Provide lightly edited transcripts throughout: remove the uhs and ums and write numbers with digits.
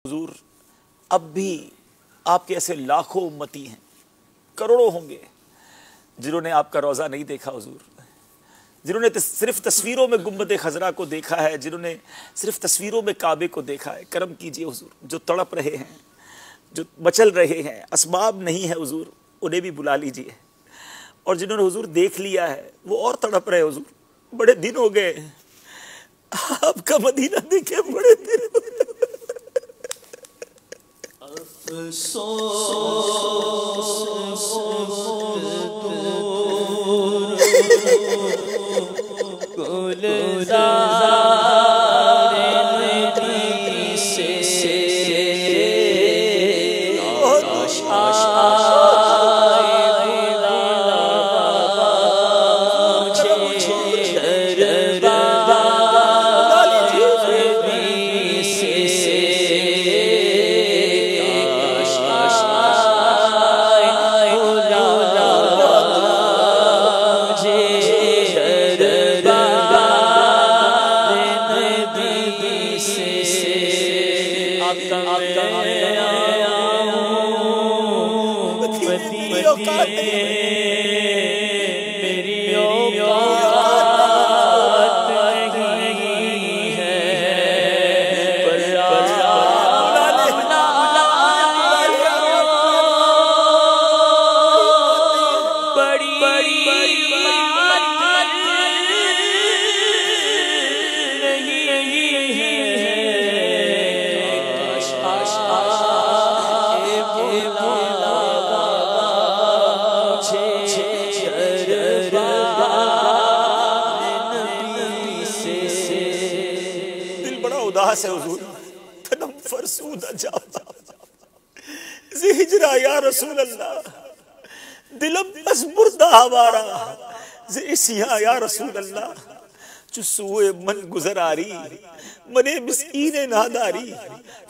حضور اب بھی آپ کے ایسے لاکھوں امتی ہیں، کروڑوں ہوں گے جنہوں نے آپ کا روضہ نہیں دیکھا حضور، جنہوں نے صرف تصویروں میں گنبد خضرا کو دیکھا ہے، جنہوں نے صرف تصویروں میں کعبے کو دیکھا ہے۔ کرم کیجئے حضور، جو تڑپ رہے ہیں، جو مچل رہے ہیں، اسباب نہیں ہے حضور، انہیں بھی بلا لیجئے، اور جنہوں نے حضور دیکھ لیا ہے وہ اور تڑپ رہے حضور، بڑے دن ہو گئے آپ کا مدینہ دیکھے، بڑے دن ہو گئے۔ سے حضور تنم فرسودہ جاتا زہجرہ یا رسول اللہ، دلم بس بردہ ہمارا زیسیاں یا رسول اللہ، چسوئے من گزراری منے مسکین ناداری،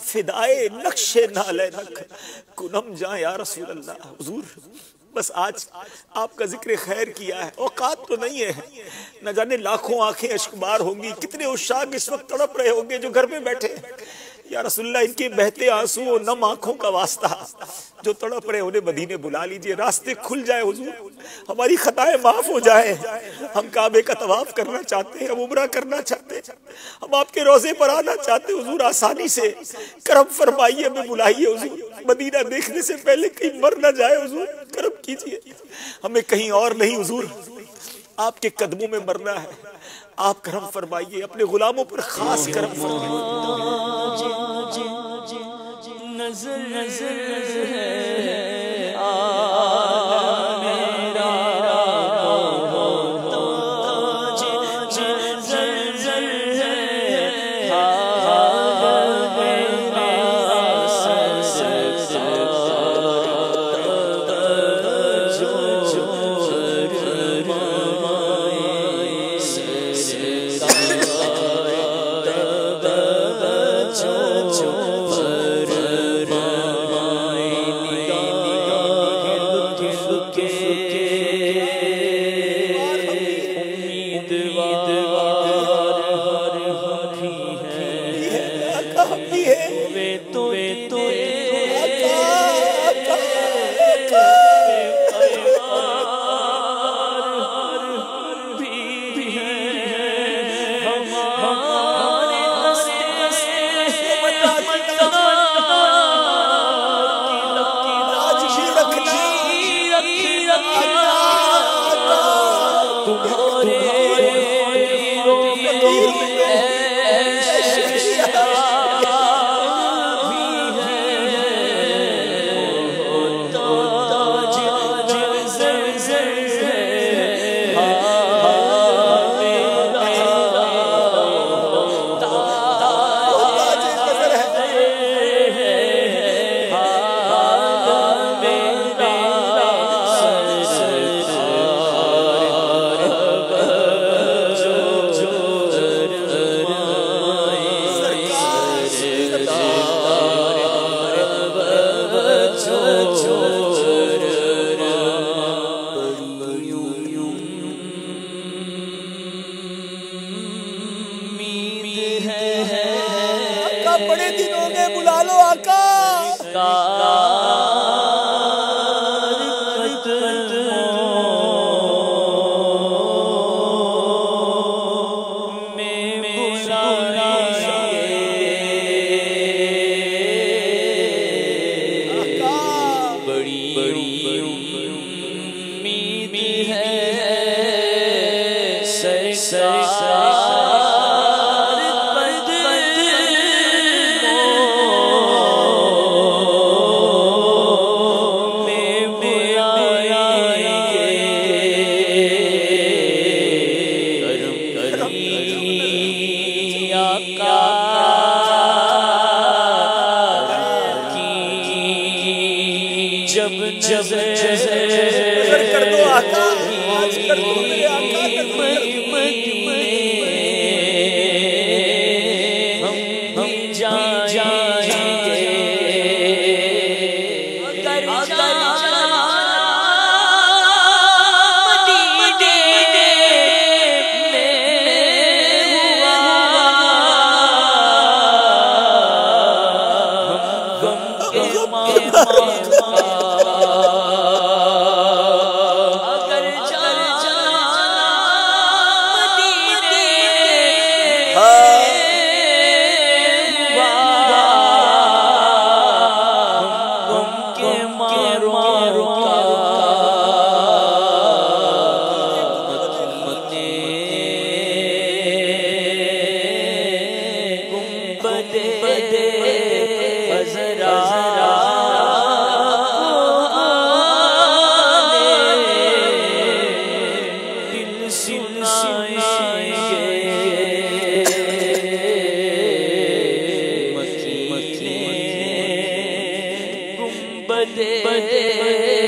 فدائے نقش نالے نک کنم جاں یا رسول اللہ۔ حضور بس آج آپ کا ذکر خیر کیا ہے، اوقات تو نہیں ہے، نہ جانے لاکھوں آنکھیں اشکبار ہوں گی، کتنے عشاق اس وقت تڑپ رہے ہوں گے جو گھر میں بیٹھے۔ یا رسول اللہ ان کے بہتے آنسو و نم آنکھوں کا واسطہ جو تڑپ رہے انہیں مدینے بلا لیجئے، راستے کھل جائے حضور، ہماری خطائیں معاف ہو جائیں، ہم کعبے کا طواف کرنا چاہتے ہیں، ہم عمرہ کرنا چاہتے ہیں، ہم آپ کے روضے پر آنا چاہتے ہیں حضور، آسانی سے کرم فرمائیے، ہمیں بلائیے حضور، مدینہ دیکھنے سے پہلے کہیں مر نہ جائے حضور، کرم کیجئے، ہمیں کہیں اور نہیں حضور، آپ کے قدموں میں مرنا ہے، آپ کرم فرمائیے، اپنے غلاموں پر خاص کرم فرمائیے۔ نظر آقا کر دو آقا کر دو میرے آقا ہم جائیں گے بدے